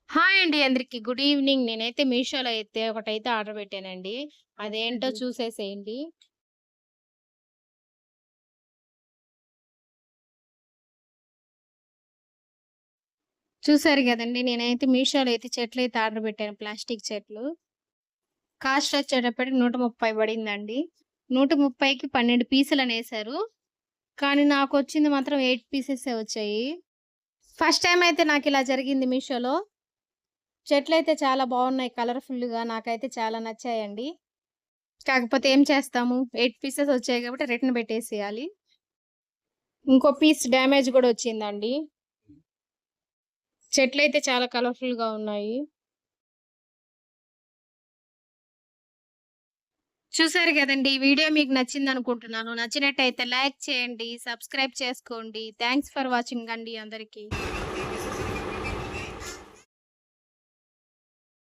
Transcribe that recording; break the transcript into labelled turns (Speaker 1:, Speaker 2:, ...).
Speaker 1: Hi అండి అందరికి. Good evening. నేనైతే మీషోలో అయితే ఒకటైతే ఆర్డర్ పెట్టానండి. అదేంటో
Speaker 2: హుహు.
Speaker 1: చూసేసేయండి. చూసారు గదండీ! నేనైతే మీషోలో అయితే చెట్లయితే ఆర్డర్ పెట్టాను. ప్లాస్టిక్ చెట్లు. కాస్ట్ వచ్చేటప్పటికి 130 పడిందండి. 130కి 12 పీసులనేసారు. కానీ నాకొచ్చింది మాత్రం 8 పీసెసే వచ్చాయి. ఫస్ట్ టైమ్ అయితే నాకిలా జరిగింది మీషోలో. చెట్లయితే చాలా బావున్నాయి కలర్‌ఫుల్‌గా. నాకైతే చాలా నచ్చాయండి. కాకపోతే ఏం చేస్తాము? 8 పీసెస్ వచ్చాయి కాబట్టి రిటర్న్ పెట్టేసేయాలి. ఇంకో పీస్ డ్యామేజ్ గూడా వచ్చిందండి. చెట్లయితే చాలా కలర్‌ఫుల్‌గా ఉన్నాయి. చూసారు గదండీ! ఈ వీడియో మీకు నచ్చిందనుకుంటున్నాను. నచ్చినట్టయితే లైక్ చేయండి, సబ్స్క్రైబ్ చేసుకోండి. థాంక్స్ ఫర్ వాచింగ్ అండి అందరికి.